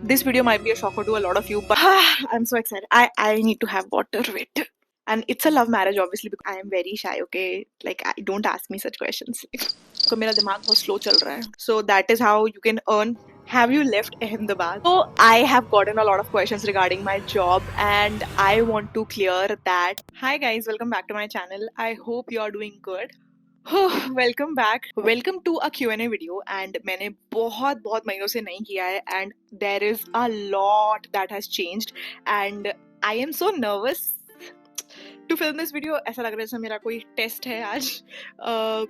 This video might be a shocker to a lot of you, but I'm so excited. I need to have water. Wait. And it's a love marriage, obviously, because I am very shy, okay? Like, don't ask me such questions. So, मेरा दिमाग बहुत slow चल रहा है. So, that is how you can earn. Have you left Ahmedabad? So, I have gotten a lot of questions regarding my job, and I want to clear that. Hi, guys. Welcome back to my channel. I hope you are doing good. Welcome back welcome to a Q&A video and मैंने बहुत बहुत महीनों से नहीं किया है and there is a lot that has changed and I am so nervous to film this video. ऐसा लग रहा है जैसे मेरा कोई टेस्ट है आज.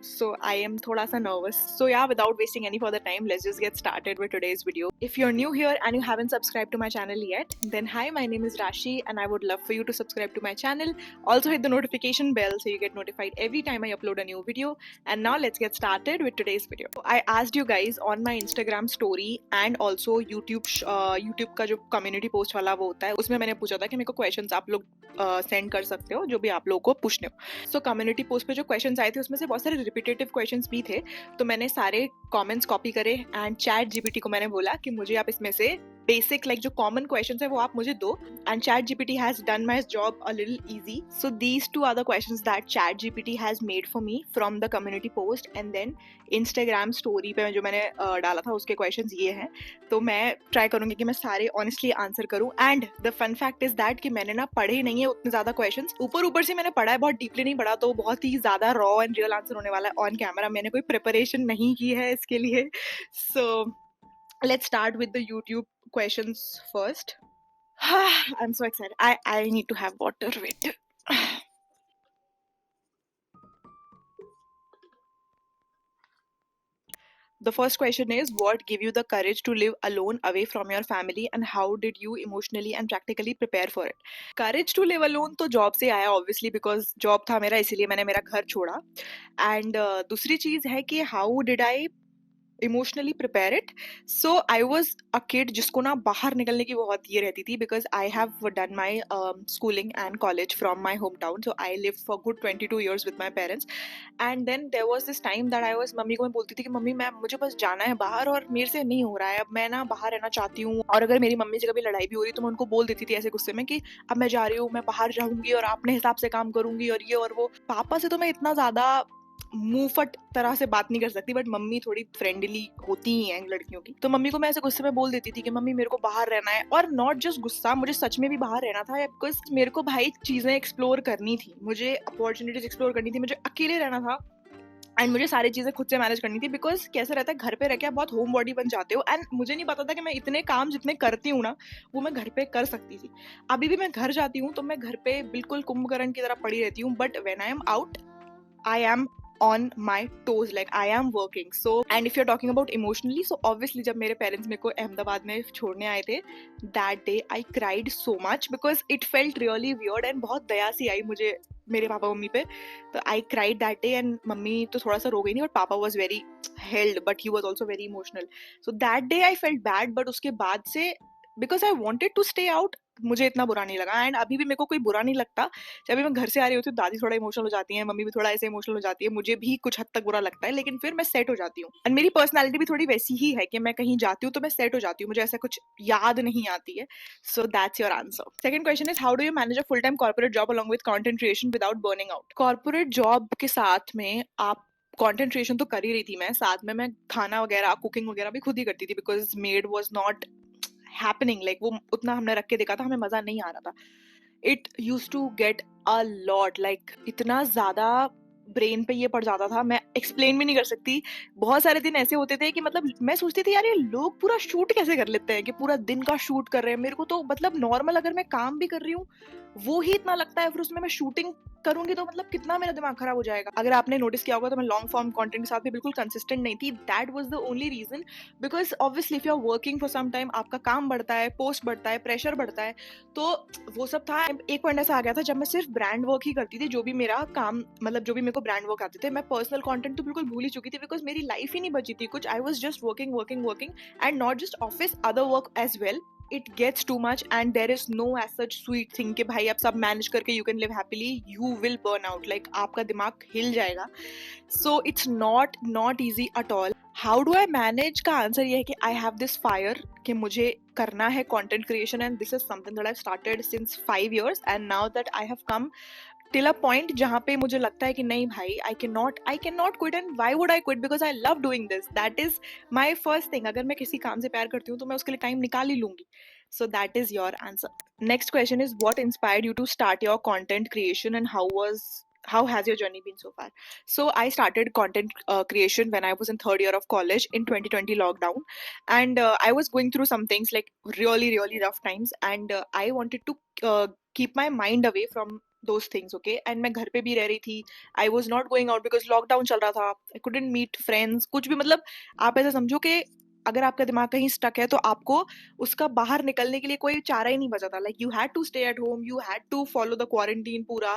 सो आई एम थोड़ा सा nervous. So yeah without wasting any further time, let's just get started with today's video. If you are new here and you haven't subscribed to my channel yet, then hi, my name is Rashi and I would love for you to subscribe to my channel. Also hit the notification bell so you get notified every time I upload a new video. And now let's get started with today's video. I asked you guys on my Instagram story and also YouTube का जो community post वाला वो होता है, उसमें मैंने पूछा था कि मेरे को questions आप लोग सेंड कर सकते हो जो भी आप लोगों को पूछने हो. सो कम्युनिटी पोस्ट पे जो क्वेश्चंस आए थे उसमें से बहुत सारे रिपीटेटिव क्वेश्चंस भी थे, तो मैंने सारे कमेंट्स कॉपी करे एंड चैट जीपीटी को मैंने बोला कि मुझे आप इसमें से बेसिक जो कॉमन क्वेश्चंस है वो आप मुझे दो. And chat GPT has done my job a little easy. So these two are the questions that chat GPT has made for me from the community post and then Instagram story पे जो मैंने डाला था उसके questions ये हैं. तो मैं ट्राई करूंगी कि मैं सारे ऑनेस्टली आंसर करूं. And the fun fact is that कि मैंने ना पढ़े नहीं है उतने ज्यादा क्वेश्चंस, ऊपर से मैंने पढ़ा है, बहुत डीपली नहीं पढ़ा, तो बहुत ही ज्यादा रॉ एंड रियल आंसर होने वाला है ऑन कैमरा. मैंने कोई प्रिपरेशन नहीं की है इसके लिए. सो let's start with the YouTube questions first. I'm so excited. I need to have water. Wait. The first question is, what gave you the courage to live alone away from your family and how did you emotionally and practically prepare for it? Courage to live alone तो job से आया obviously, because job था मेरा, इसीलिए मैंने मेरा घर छोड़ा. And दूसरी चीज़ है कि how did I emotionally prepare it. So I was a kid जिसको ना बाहर निकलने की बहुत ये रहती थी, because I have done my schooling and college from my home town. So I live for good 22 years with my parents. And then there was this time that I was, मम्मी को मैं बोलती थी कि मम्मी मुझे बस जाना है बाहर और मेरे से नहीं हो रहा है, अब मैं ना बाहर रहना चाहती हूँ. और अगर मेरी मम्मी से कभी लड़ाई भी हो रही तो मैं उनको बोल देती थी ऐसे गुस्से में कि अब मैं जा रही हूँ, मैं बाहर जाऊंगी और अपने हिसाब से काम करूंगी और ये और वो. पापा से तो मैं इतना ज्यादा मुंहफट तरह से बात नहीं कर सकती, बट मम्मी थोड़ी फ्रेंडली होती ही हैं लड़कियों की. तो मम्मी को मैं ऐसे गुस्से में बोल देती थी कि मम्मी मेरे को बाहर रहना है. और नॉट जस्ट गुस्सा, मुझे सच में भी बाहर रहना था, बिकॉज मेरे को भाई चीजें एक्सप्लोर करनी थी, मुझे अपॉर्चुनिटीज एक्सप्लोर करनी थी, मुझे अकेले रहना था एंड मुझे सारी चीजें खुद से मैनेज करनी थी. बिकॉज कैसे रहता है, घर पे रह के आप बहुत होम बॉडी बन जाते हो एंड मुझे नहीं पता था कि मैं इतने काम जितने करती हूँ ना वो मैं घर पे कर सकती थी. अभी भी मैं घर जाती हूँ तो मैं घर पे बिल्कुल कुंभकर्ण की तरह पड़ी रहती हूँ, but when I am out I am on my toes, like I am working. So, and if you're talking about emotionally, so obviously जब मेरे parents मेरे को अहमदाबाद में छोड़ने आए थे, that day I cried so much because it felt really weird and बहुत दया सी आई मुझे मेरे पापा मम्मी पे. तो I cried that day and mummy तो थोड़ा सा रो गई नहीं, but पापा was very held, but he was also very emotional. So that day I felt bad, but उसके बाद से because I wanted to stay out, मुझे इतना बुरा नहीं लगा. एंड अभी भी मेरे को कोई बुरा नहीं लगता. जब भी मैं घर से आ रही होती हूँ दादी थोड़ा इमोशनल हो जाती है, मम्मी भी थोड़ा ऐसे इमोशनल हो जाती है, मुझे भी कुछ हद तक बुरा लगता है, लेकिन फिर मैं सेट हो जाती हूँ. एंड मेरी पर्सनैलिटी भी थोड़ी वैसी ही है कि मैं कहीं जाती हूँ तो मैं सेट हो जाती हूँ, मुझे ऐसा कुछ याद नहीं आती है. So that's your answer. Second question is, how do you manage a full time corporate job along with content creation without burning out? Corporate job के साथ में आप कंटेंट क्रिएशन तो कर ही रही थी मैं, साथ में मैं खाना वगैरह कुकिंग वगैरह भी खुद ही करती थी, because made was not happening, like वो उतना हमने रख के देखा था, हमें मजा नहीं आ रहा था. It use to get a lot, like इतना ज्यादा ब्रेन पे ये पड़ जाता था, मैं एक्सप्लेन भी नहीं कर सकती. बहुत सारे दिन ऐसे होते थे कि मतलब मैं सोचती थी यार ये लोग पूरा शूट कैसे कर लेते हैं, कि पूरा दिन का शूट कर रहे हैं. मेरे को तो मतलब नॉर्मल अगर मैं काम भी कर रही हूँ वो ही इतना लगता है, फिर उसमें मैं शूटिंग करूंगी तो मतलब कितना मेरा दिमाग खराब हो जाएगा. अगर आपने नोटिस किया होगा तो मैं लॉन्ग फॉर्म कंटेंट के साथ भी बिल्कुल कंसिस्टेंट नहीं थी. That was the only reason, because obviously if you are working for some time आपका काम बढ़ता है, पोस्ट बढ़ता है, प्रेशर बढ़ता है, तो वो सब था. एक पॉइंट ऐसा आ गया था जब मैं सिर्फ ब्रांड वर्क ही करती थी, जो भी मेरा काम मतलब जो भी मेरे को ब्रांड वर्क आते थे, मैं पर्सनल कंटेंट तो बिल्कुल भूल ही चुकी थी, बिकॉज मेरी लाइफ ही नहीं बची थी कुछ. I was just working working working and not just office, other work as well. it gets too much and there is no as such sweet thing कि भाई आप सब मैनेज करके you can live happily. You will burn out, like आपका दिमाग हिल जाएगा. So it's not easy at all. How do I manage का answer ये है कि आई हैव दिस फायर कि मुझे करना है content creation, and this is something that I started since 5 years, and now that I have come till a point जहाँ पे मुझे लगता है कि नहीं भाई, आई can not quit, and why would I quit, because I love doing this, that is my first thing. अगर मैं किसी काम से प्यार करती हूँ तो मैं उसके लिए टाइम निकाल ही लूंगी. So that is your answer. Next question is what inspired you to start your content creation and how has your journey been so far? So I started content creation when I was in third year of college in 2020 lockdown, and I was going through some things like really rough times, and I wanted to keep my mind away from those things. Okay, and मैं घर पे भी रह रही थी. I was not going out because lockdown चल रहा था. I couldn't meet friends. कुछ भी, मतलब आप ऐसा समझो कि अगर आपका दिमाग कहीं स्टक है तो आपको उसका बाहर निकलने के लिए कोई चारा ही नहीं बचा था. Like you had to stay at home, you had to follow the quarantine पूरा.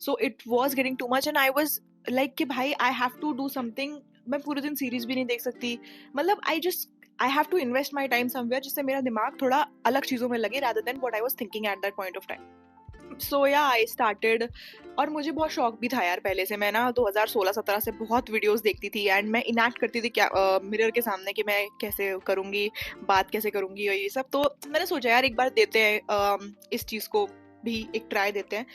So it was getting too much, and I was like कि भाई I have to do something. मैं पूरे दिन सीरीज भी नहीं देख सकती. मतलब I have to invest my time somewhere जिससे मेरा दिमाग थोड़ा अलग चीजों में लगे rather than what I was thinking at that point of time. सो या आई स्टार्टेड. और मुझे बहुत शौक भी था यार पहले से. मैं ना 2016-17 से बहुत वीडियोस देखती थी, एंड मैं इनैक्ट करती थी क्या मिरर के सामने कि मैं कैसे करूँगी, बात कैसे करूँगी और ये सब. तो मैंने सोचा यार एक बार देते हैं इस चीज़ को भी एक ट्राई देते हैं.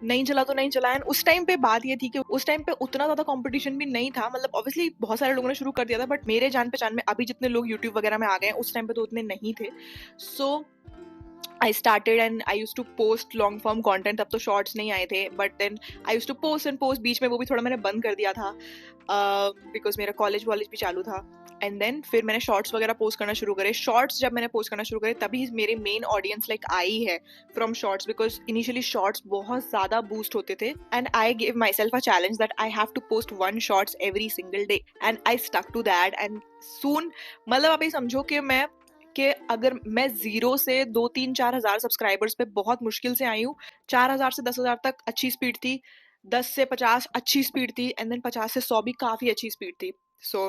नहीं चला तो नहीं चला. एंड उस टाइम पे बात ये थी कि उस टाइम पे उतना ज़्यादा कंपटीशन भी नहीं था. मतलब ऑब्वियसली बहुत सारे लोगों ने शुरू कर दिया था, बट मेरे जान पहचान में अभी जितने लोग यूट्यूब वगैरह में आ गए हैं उस टाइम पे तो उतने नहीं थे. सो I started and I used to post long form content. तब तो shorts नहीं आए थे, but then I used to post and post. बीच में वो भी थोड़ा मैंने बंद कर दिया था because मेरा कॉलेज भी चालू था. एंड देन फिर मैंने शॉर्ट्स वगैरह पोस्ट करना शुरू करे. शॉर्ट्स जब मैंने पोस्ट करना शुरू करे तभी मेरे मेन ऑडियंस लाइक आई है from shorts, because initially shorts बहुत ज़्यादा बूस्ट होते थे. And I give myself a challenge that I have to post 1 shorts every single day, and I stuck to that. And soon, मतलब आप ये समझो कि अगर मैं 0 से 2-3-4 हज़ार सब्सक्राइबर्स पे बहुत मुश्किल से आई हूँ. 4,000 से 10,000 तक अच्छी स्पीड थी, 10 से 50 अच्छी स्पीड थी, एंड देन 50 से 100 भी काफ़ी अच्छी स्पीड थी. सो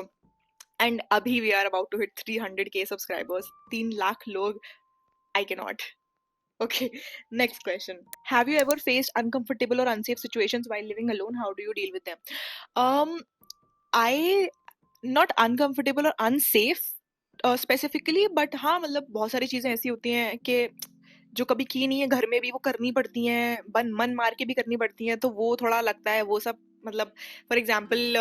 एंड अभी we are about to hit 300K subscribers. 3 lakh लोग. I can not. Okay, next question. Have you ever faced uncomfortable or unsafe situations while living alone? How do you deal with them? Um, I not uncomfortable or unsafe specifically, but हाँ मतलब बहुत सारी चीज़ें ऐसी होती हैं कि जो कभी की नहीं है घर में भी वो करनी पड़ती हैं, मन मार के भी करनी पड़ती हैं. तो वो थोड़ा लगता है वो सब. मतलब फॉर एग्जांपल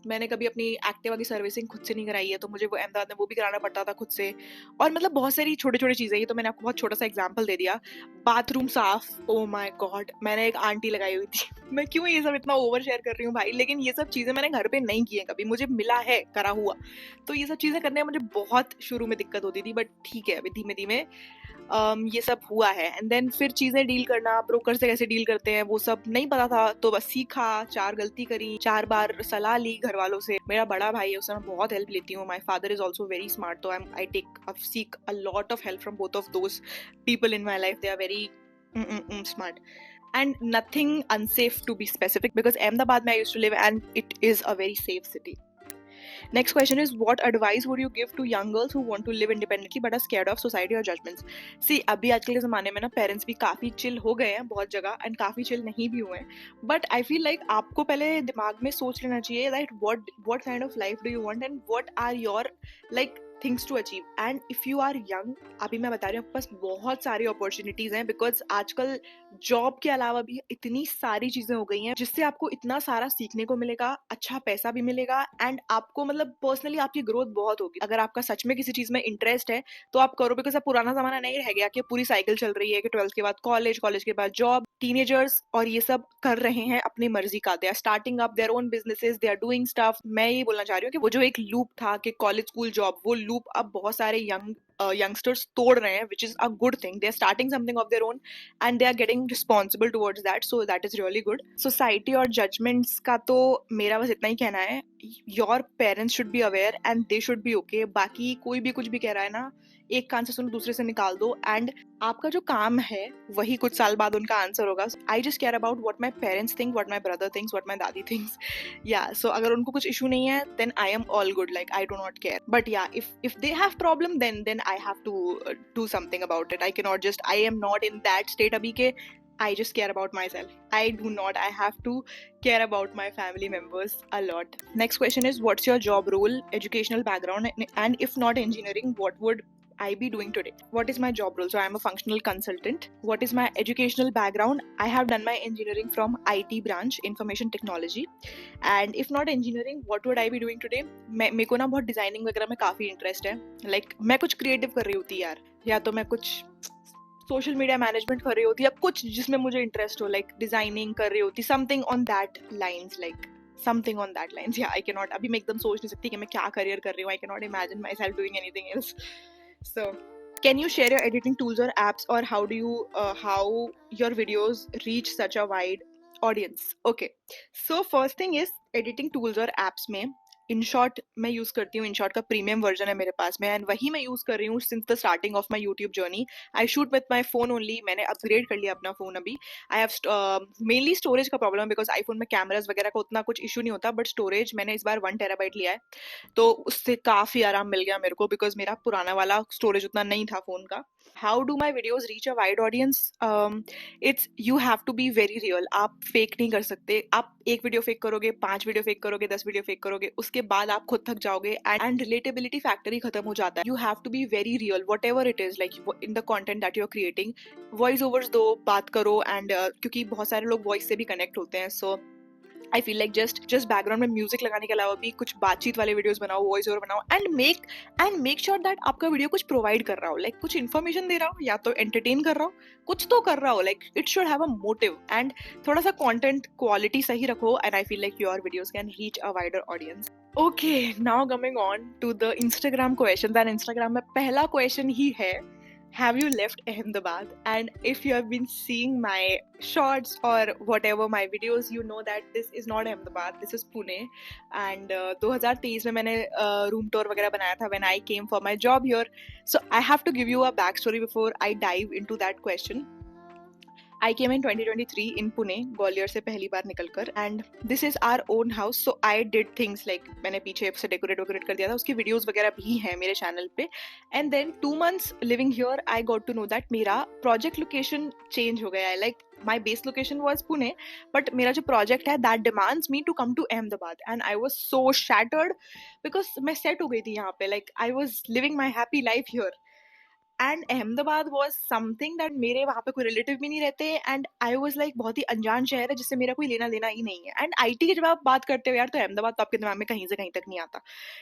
मैंने कभी अपनी एक्टिवा की सर्विसिंग खुद से नहीं कराई है, तो मुझे वो अहमदाबाद में वो भी कराना पड़ता था खुद से. और मतलब बहुत सारी छोटी छोटी चीज़ें. ये तो मैंने आपको बहुत छोटा सा एग्जांपल दे दिया. बाथरूम साफ, ओ माय गॉड, मैंने एक आंटी लगाई हुई थी. मैं क्यों ये सब इतना ओवर शेयर कर रही हूँ भाई, लेकिन ये सब चीज़ें मैंने घर पे नहीं की हैं कभी, मुझे मिला है करा हुआ. तो ये सब चीज़ें करने में मुझे बहुत शुरू में दिक्कत होती थी, बट ठीक है अभी धीमे धीमे ये सब हुआ है. एंड देन फिर चीज़ें डील करना, ब्रोकर से कैसे डील करते हैं वो सब नहीं पता था, तो बस सीखा. 4 गलती करी, 4 बार सलाह ली घर वालों से. मेरा बड़ा भाई है, उससे मैं बहुत हेल्प लेती हूँ. My father is also very smart, तो I seek a lot of help from both of those people in my life. They are very smart. And nothing unsafe to be specific, because Ahmedabad mein I used to live and it is a very safe city. Next question is, what advice would you give to young girls who want to live independently but are scared of society or judgments? See, अभी आजकल के ज़माने में ना parents भी काफ़ी chill हो गए हैं बहुत जगह, एंड काफ़ी चिल नहीं भी हुए हैं. बट आई फील लाइक आपको पहले दिमाग में सोच लेना चाहिए that what kind of life do you want and what are your like things to achieve. And if you are young, अभी मैं बता रही हूँ आपके पास बहुत सारी अपॉर्चुनिटीज़ हैं, बिकॉज आजकल जॉब के अलावा भी इतनी सारी चीज़ें हो गई हैं जिससे आपको इतना सारा सीखने को मिलेगा, अच्छा पैसा भी मिलेगा, एंड आपको मतलब पर्सनली आपकी ग्रोथ बहुत होगी. अगर आपका सच में किसी चीज़ में इंटरेस्ट है तो आप करो, बिकॉज अब पुराना ज़माना नहीं रह गया कि पूरी साइकिल चल रही है कि 12th के बाद कॉलेज, कॉलेज के बाद जॉब. टीनेजर्स और ये सब कर रहे हैं अपनी मर्जी का. They are starting up their own businesses, they are doing stuff. मैं ये बोलना चाह रही हूँ कि वो जो एक लूप था कि कॉलेज स्कूल जॉब, वो लूप अब बहुत सारे youngsters तोड़ रहे हैं, which is a good thing. They are starting something of their own and they are getting responsible towards that, so that is really good. Society और judgments का तो मेरा बस इतना ही कहना है, your parents should be aware and they should be okay. बाकी कोई भी कुछ भी कह रहा है ना, एक कान से सुनो दूसरे से निकाल दो, एंड आपका जो काम है वही कुछ साल बाद उनका आंसर होगा. I just care about what my parents think, what my brother thinks, what my दादी थिंक्स. या सो अगर उनको कुछ इशू नहीं है then I am all good, like I do not care. But या if they have problem then I have to do something about it. I cannot just, I am not in that state abhi ke I just care about myself. I do not. I have to care about my family members a lot. Next question is, what's your job role, educational background, and if not engineering, what would I be doing today? What is my job role? So I'm a functional consultant. What is my educational background? I have done my engineering from IT branch, information technology. And if not engineering, what would I be doing today? मेरे को ना बहुत designing वगैरह में काफी interest है. Like मैं कुछ क्रिएटिव कर रही होती यार, या तो मैं कुछ सोशल मीडिया मैनेजमेंट कर रही होती, या कुछ जिसमें मुझे इंटरेस्ट हो, लाइक डिजाइनिंग कर रही होती, something on that lines, like something on that lines. या आई कैन नॉट, अभी मैं एकदम सोच नहीं सकती कि मैं क्या करियर कर रही हूँ. आई can not imagine my self doing anything else. So can you share your editing tools or apps, or how do you how your videos reach such a wide audience? Okay, so first thing is editing tools or apps में InShot मैं use करती हूँ. InShot का premium version है मेरे पास में, and वही मैं यूज कर रही हूँ since the starting of my YouTube journey. I shoot with my phone only. मैंने अपग्रेड कर लिया अपना फोन अभी. आई हैव मेनली स्टोरेज का प्रॉब्लम, बिकॉज आईफोन में कैमराज वगैरह का उतना कुछ इशू नहीं होता, बट स्टोरेज मैंने इस बार 1 TB लिया है, तो उससे काफी आराम मिल गया मेरे को, बिकॉज मेरा पुराना वाला स्टोरेज उतना नहीं था फोन का. How do my videos reach a wide audience? It's you have to be very real. आप फेक नहीं कर सकते. आप एक वीडियो फेक करोगे, 5 वीडियो फेक करोगे, 10 वीडियो फेक करोगे, उसके बाद आप खुद थक जाओगे, एंड रिलेटेबिलिटी फैक्टर ही खत्म हो जाता है. You have to be very real whatever it is, like in the content that you are creating. Voice overs दो, बात करो, एंड क्योंकि बहुत सारे लोग वॉइस से भी कनेक्ट होते हैं. So I feel like just background में म्यूजिक लगाने के अलावा भी कुछ बातचीत वाले वीडियोस बनाओ, वॉइस ओवर बनाओ, एंड मेक श्योर दैट आपका वीडियो कुछ प्रोवाइड कर रहा हो, लाइक कुछ इन्फॉर्मेशन दे रहा हो, या तो एंटरटेन कर रहा हो, कुछ तो कर रहा हो. Like it should have a motive, and थोड़ा सा कंटेंट क्वालिटी सही रखो, and I feel like your videos can reach a wider audience. Okay, now coming on to the Instagram question. And Instagram में पहला क्वेश्चन ही है, have you left Ahmedabad? And if you have been seeing my shorts or whatever my videos, you know that this is not Ahmedabad, this is Pune. And 2023 में मैंने room tour वगैरह बनाया था when I came for my job here. So I have to give you a backstory before I dive into that question. I came in 2023 in Pune, Gwalior से पहली बार निकलकर, and this is our own house. So I did things like मैंने पीछे से decorate कर दिया था, उसकी वीडियोस वगैरह भी हैं मेरे चैनल पे. And then 2 months living here, I got to know that मेरा प्रोजेक्ट लोकेशन चेंज हो गया है. Like my base location was Pune, but मेरा जो प्रोजेक्ट है that demands me to come to Ahmedabad, and I was so shattered because मैं set हो गई थी यहाँ पे. Like I was living my happy life here. And Ahmedabad was something that, मेरे वहाँ पे कोई रिलेटिव भी नहीं रहते, एंड आई वॉज लाइक बहुत ही अनजान शहर है जिससे मेरा कोई लेना देना ही नहीं है. एंड आईटी की जब आप बात करते हो यार, तो अहमदाबाद तो आपके दिमाग में कहीं से कहीं तक नहीं आता.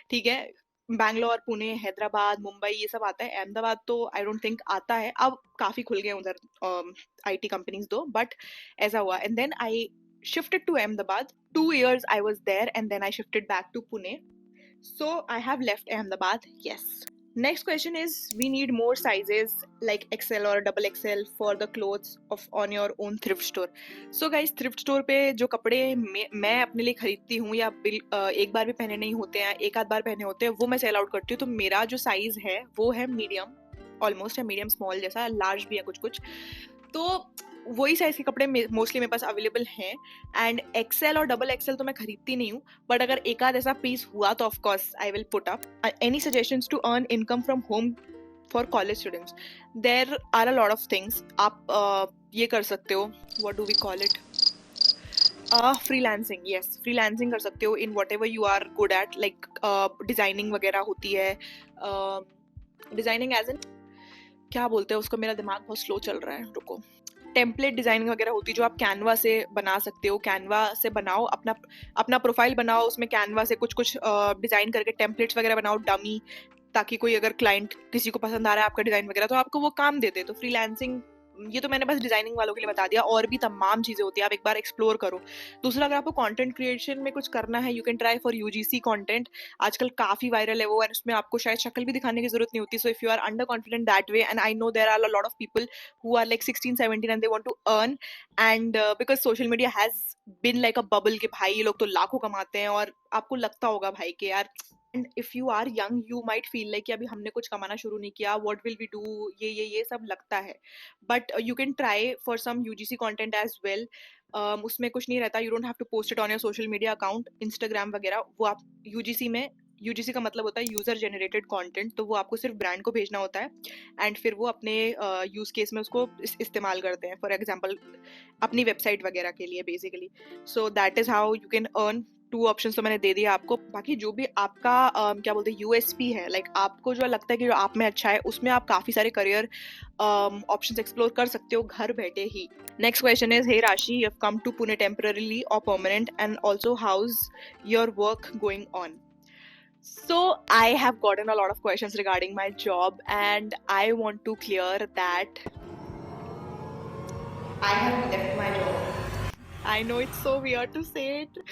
ठीक है, बैंगलोर, पुणे, हैदराबाद, मुंबई, ये सब आता है. अहमदाबाद तो आई डोंट थिंक आता है. अब काफी खुल गए उधर आईटी कंपनीज दो, बट ऐसा हुआ. And then I shifted to Ahmedabad. 2 years I was there, and then I shifted back to Pune. So I have left Ahmedabad, yes. Next question is, we need more sizes like XL or double XL for the clothes of on your own thrift store. So guys, thrift store पे जो कपड़े मैं अपने लिए खरीदती हूँ, या एक बार भी पहने नहीं होते हैं, एक आध बार पहने होते हैं, वो मैं सेल आउट करती हूँ. तो मेरा जो साइज है वो है मीडियम, ऑलमोस्ट है मीडियम स्मॉल जैसा, लार्ज भी है कुछ कुछ. तो वही साइज के कपड़े मोस्टली मेरे पास अवेलेबल हैं. एंड एक्सेल और डबल एक्सेल तो मैं खरीदती नहीं हूँ, बट अगर एक आध ऐसा पीस हुआ तो of course I will put up. Any suggestions to earn income from home for college students? There are a lot of things. आप ये कर सकते हो, what do we call it, freelancing. Yes, freelancing कर सकते हो in whatever you are good at. Like designing वगैरह होती है. डिजाइनिंग एज एन क्या बोलते हैं उसको, मेरा दिमाग बहुत स्लो चल रहा है, रुको. टेम्पलेट डिजाइनिंग वगैरह होती है जो आप कैनवा से बना सकते हो. कैनवा से बनाओ, अपना प्रोफाइल बनाओ, उसमें कैनवा से कुछ डिजाइन करके टेम्पलेट्स वगैरह बनाओ डमी, ताकि कोई अगर क्लाइंट किसी को पसंद आ रहा है आपका डिजाइन वगैरह, तो आपको वो काम दे दे. तो फ्रीलांसिंग, ये तो मैंने बस डिजाइनिंग वालों के लिए बता दिया, और भी तमाम चीजें होती है, आप एक बार एक्सप्लोर करो. दूसरा, अगर आपको कंटेंट क्रिएशन में कुछ करना है, you can try for UGC content. आजकल काफी वायरल है वो, एंड उसमें आपको शायद शक्ल भी दिखाने की जरूरत नहीं होती. So if you are underconfident that way, and I know there are a lot of people who are like 16-17 and they want to earn, and because social media has been like a bubble के भाई ये लोग तो लाखों कमाते हैं, और आपको लगता होगा भाई कि यार, and if you are young you might feel like कि अभी हमने कुछ कमाना शुरू नहीं किया, व्हाट विल वी डू, ये सब लगता है. But you can try for some UGC content as well. उसमें कुछ नहीं रहता, you don't have to post it on your social media account, Instagram वगैरह, वो आप यूजीसी में यूजीसी का मतलब होता है यूजर जनरेटेड कंटेंट, तो वो आपको सिर्फ ब्रांड को भेजना होता है एंड फिर वो अपने यूज केस में उसको इस्तेमाल करते हैं, फॉर एग्जांपल अपनी वेबसाइट वगैरह के लिए basically. So that is how you can earn. 2 options तो मैंने दे दिया आपको. बाकी जो भी आपका क्या बोलते हैं यूएसपी है, लाइक आपको जो लगता है कि जो आप में अच्छा है, उसमें आप काफी सारे करियर ऑप्शंस एक्सप्लोर कर सकते हो घर बैठे ही. Next question is, hey Rashi, you have come to Pune temporarily or permanent, and also how's your work going on? So I have gotten a lot of questions regarding my job, and I want to clear that I have left my job. I know it's so weird to say it.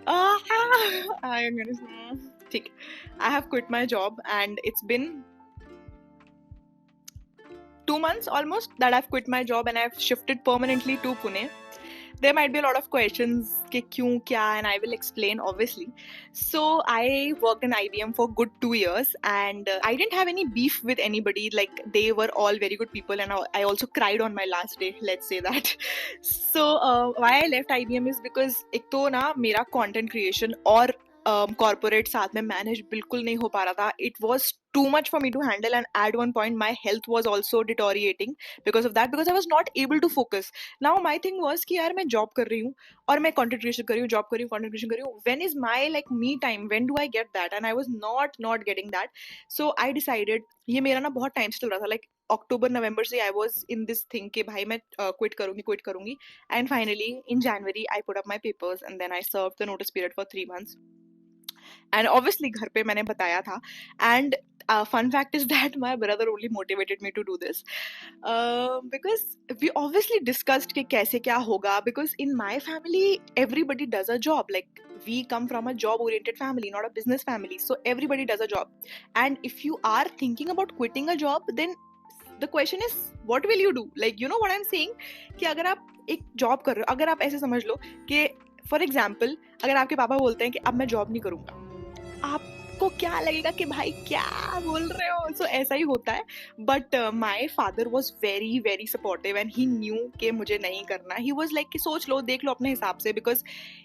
I am gonna. ठीक. I have quit my job, and it's been 2 months almost that I've quit my job and I've shifted permanently to Pune. There might be a lot of questions कि क्यों क्या, and I will explain obviously. So I worked in IBM for good 2 years, and I didn't have any beef with anybody. Like they were all very good people, and I also cried on my last day. Let's say that. So why I left IBM is because एक तो ना मेरा content creation और corporate साथ में manage बिल्कुल नहीं हो पा रहा था. It was too much for me to handle, and at one point my health was also deteriorating because of that, because I was not able to focus. Now my thing was कि यार मैं job कर रही हूँ और मैं content creation कर रही हूँ, जॉब कर रही हूँ, कंटेंट क्रिएशन कर रही हूँ. When is my like me time, when do I get that? And I was not getting that. So I decided, ये मेरा ना बहुत टाइम से चल रहा था, लाइक अक्टूबर नवंबर से I was in this thing कि भाई मैं क्विट करूंगी. And finally in January I put up my papers and then I serve the notice period for 3 months. And obviously घर पे मैंने बताया था. And fun fact is that my brother only motivated me to do this because we obviously discussed कि कैसे क्या होगा, because in my family everybody does a job. Like we come from a job oriented family, not a business family, so everybody does a job. And if you are thinking about quitting a job, then the question is what will you do? Like you know what I'm saying, कि अगर आप एक job कर रहे हो, अगर आप ऐसे समझ लो कि फॉर एग्जाम्पल अगर आपके पापा बोलते हैं कि अब मैं जॉब नहीं करूंगा, आपको क्या लगेगा कि भाई क्या बोल रहे हो. सो ऐसा ही होता है. But my father was very very supportive and he new कि मुझे नहीं करना. ही वॉज लाइक कि सोच लो, देख लो अपने हिसाब से, बिकॉज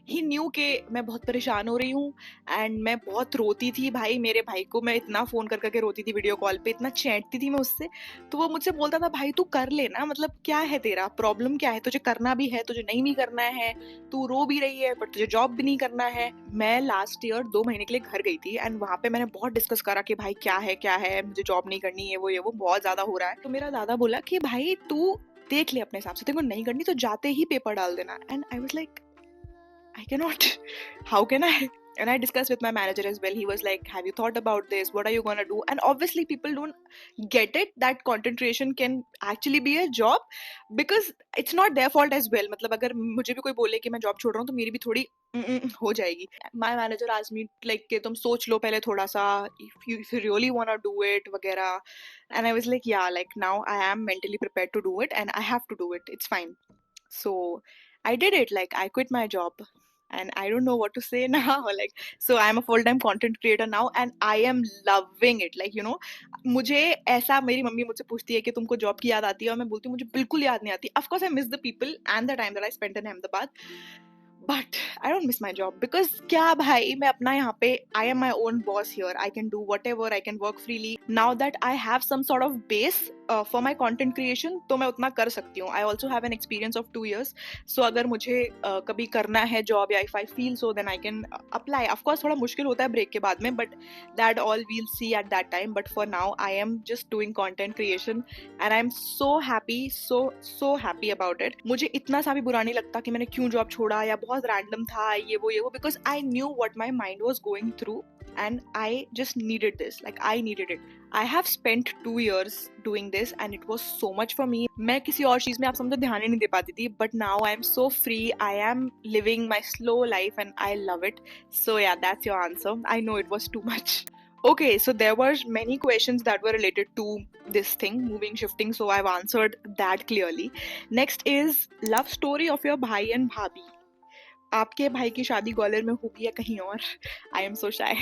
ही न्यू कि मैं बहुत परेशान हो रही हूँ एंड मैं बहुत रोती थी. भाई मेरे भाई को मैं इतना फोन कर करके रोती थी वीडियो कॉल पे, इतना चैटती थी मैं उससे. तो वो मुझसे बोलता था भाई तू कर लेना, मतलब क्या है तेरा प्रॉब्लम, क्या है, तुझे करना भी है, तुझे नहीं भी करना है, तू रो भी रही है बट तुझे जॉब भी नहीं करना है. मैं लास्ट ईयर 2 महीने के लिए घर गई थी एंड वहाँ पे मैंने बहुत डिस्कस करा कि भाई क्या है, मुझे जॉब नहीं करनी है, ये वो बहुत ज्यादा हो रहा है. तो मेरा दादा बोला कि भाई तू देख ले अपने हिसाब से, तेरे को नहीं करनी तो जाते ही पेपर डाल देना. And I was like I cannot. How can I? And I discussed with my manager as well. He was like, have you thought about this? What are you going to do? And obviously people don't get it that content creation can actually be a job, because it's not their fault as well. मतलब अगर मुझे भी कोई बोले कि मैं job छोड़ रहा हूँ तो मेरी भी थोड़ी हो जाएगी. My manager asked me like कि तुम सोच लो पहले थोड़ा सा, if you really want to do it वगैरह. And I was like, yeah, like now I am mentally prepared to do it and I have to do it. It's fine. So I did it. Like I quit my job. And I don't know what to say now. Like, so I'm a full-time content creator now and I am loving it. Like, you know, मुझे ऐसा, मेरी mummy मुझसे पूछती है कि तुमको job की याद आती है, और मैं बोलती हूँ मुझे बिल्कुल याद नहीं आती. Of course I miss the people and the time that I spent in Ahmedabad, but I don't miss my job because क्या भाई मैं अपना यहाँ पे, I am my own boss here. I can do whatever, I can work freely. Now that I have some sort of base for my content creation, तो मैं उतना कर सकती हूँ. I also have an experience of 2 years. So अगर मुझे कभी करना है जॉब, या if I feel so, then I can apply. Of course थोड़ा मुश्किल होता है ब्रेक के बाद में, but that all we'll see at that time. But for now I am just doing content creation and I'm so happy, so happy about it. मुझे इतना सा भी बुरा नहीं लगता कि मैंने क्यों जॉब छोड़ा या बहुत रैंडम था ये वो, because I knew what my mind was going through and I just needed this. Like I needed it. I have spent 2 years doing this and it was so much for me. मैं किसी और चीज में आप समझो ध्यान ही नहीं दे पाती थी, but now I am so free. I am living my slow life and I love it. So yeah, that's your answer. I know it was too much. Okay, so there were many questions that were related to this thing, moving, shifting, so I've answered that clearly. Next is love story of your bhai and bhabhi. आपके भाई की शादी ग्वालियर में होगी या कहीं और? I am so shy.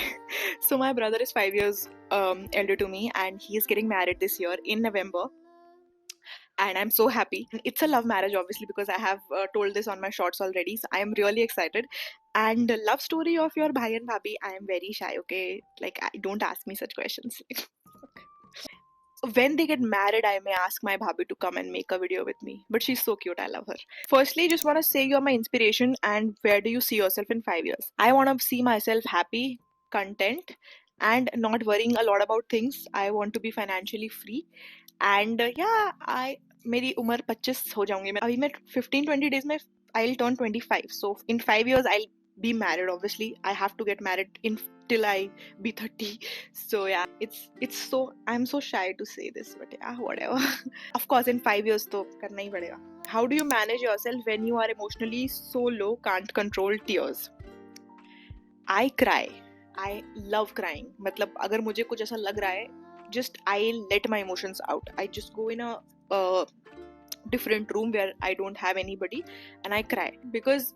So my brother is 5 years elder to me and he is getting married this year in November. and I'm so happy. It's a love marriage, obviously, because I have told this on my shorts already. So I am really excited. And the love story of your bhai and bhabhi, I am very shy. Okay, like don't ask me such questions. When they get married, I may ask my bhabhi to come and make a video with me. But she's so cute. I love her. Firstly, just want to say you're my inspiration. And where do you see yourself in 5 years? I want to see myself happy, content, and not worrying a lot about things. I want to be financially free. And या आई मेरी उम्र 25 हो जाऊंगी मैं अभी मैं 15-20 days में I will turn 25 so in 5 years I be married. Obviously I have to get married in till I be 30. So yeah, it's so I'm so shy to say this, but yeah, whatever. Of course in 5 years तो करना ही पड़ेगा. How do you manage yourself when you are emotionally so low, can't control tears? I cry. I love crying. मतलब अगर मुझे कुछ ऐसा लग रहा है, just I let my emotions out. I just go in a different room where I don't have anybody and I cry, because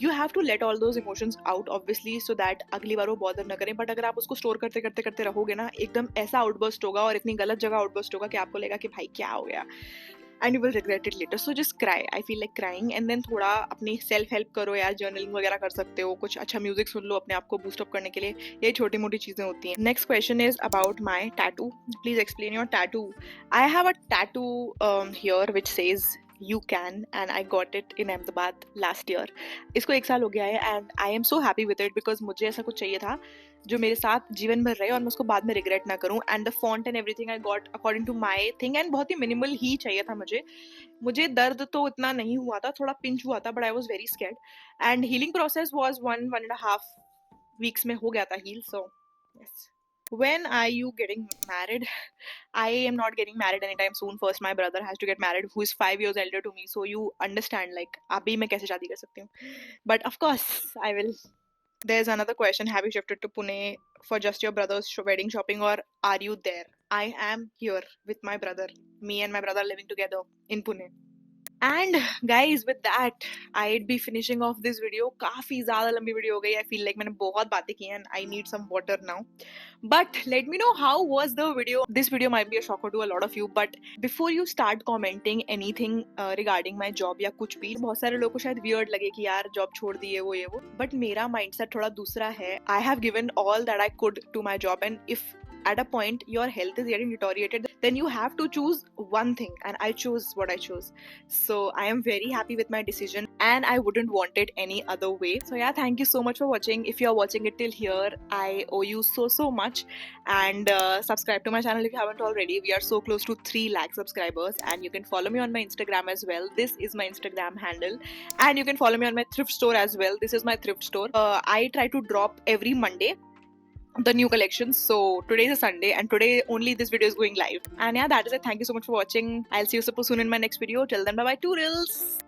you have to let all those emotions out, obviously, so that अगली बार वो bother ना करें. But अगर आप उसको store करते करते करते रहोगे ना, एकदम ऐसा outburst होगा और इतनी गलत जगह outburst होगा कि आपको लगेगा कि भाई क्या हो गया, and you will regret it later. So just cry. I feel like crying. And then थोड़ा अपनी self help करो यार, journaling वगैरह कर सकते हो, कुछ अच्छा music सुन लो अपने आप को boost up करने के लिए. ये छोटी मोटी चीजें होती हैं. Next question is about my tattoo. Please explain your tattoo. I have a tattoo here which says you can, and I got it in Ahmedabad last year. इसको 1 साल हो गया है and I am so happy with it because मुझे ऐसा कुछ चाहिए था जो मेरे साथ जीवन भर रहे और मैं उसको बाद में रिग्रेट ना करूं. And the font and everything I got according to my thing, and बहुत ही मिनिमल ही चाहिए था मुझे दर्द तो इतना नहीं हुआ था, थोड़ा पिंच हुआ था, but I was very scared. And healing process was 1.5 weeks में हो गया था heal. So yes. When are you getting married? I am not getting married anytime soon. First, my brother has to get married, who is 5 years elder to me. So you understand, like, अभी मैं कैसे शादी कर सकती हूँ? But of course, I will. There's another question. Have you shifted to Pune for just your brother's wedding shopping, or are you there? I am here with my brother. Me and my brother living together in Pune. And guys, with that, I'd be finishing off this video. काफी ज़्यादा लंबी video हो गई. I feel like मैंने बहुत बातें की हैं and I need some water now. But let me know how was the video. This video might be a shocker to a lot of you, but before you start commenting anything regarding my job या कुछ भी, बहुत सारे लोगों को शायद weird लगे कि यार job छोड़ दी है वो ये वो. But मेरा mindset थोड़ा दूसरा है. I have given all that I could to my job, and if at a point your health is getting deteriorated, then you have to choose one thing, and I chose what I chose. So I am very happy with my decision and I wouldn't want it any other way. So yeah, thank you so much for watching. If you're watching it till here, I owe you so much. And subscribe to my channel if you haven't already. We are so close to 3 lakh subscribers, and you can follow me on my Instagram as well. This is my Instagram handle, and you can follow me on my thrift store as well. This is my thrift store. I try to drop every Monday the new collections. So today is a Sunday and today only this video is going live. And yeah, that is it. Thank you so much for watching. I'll see you super soon in my next video. Till then, bye bye, toodles.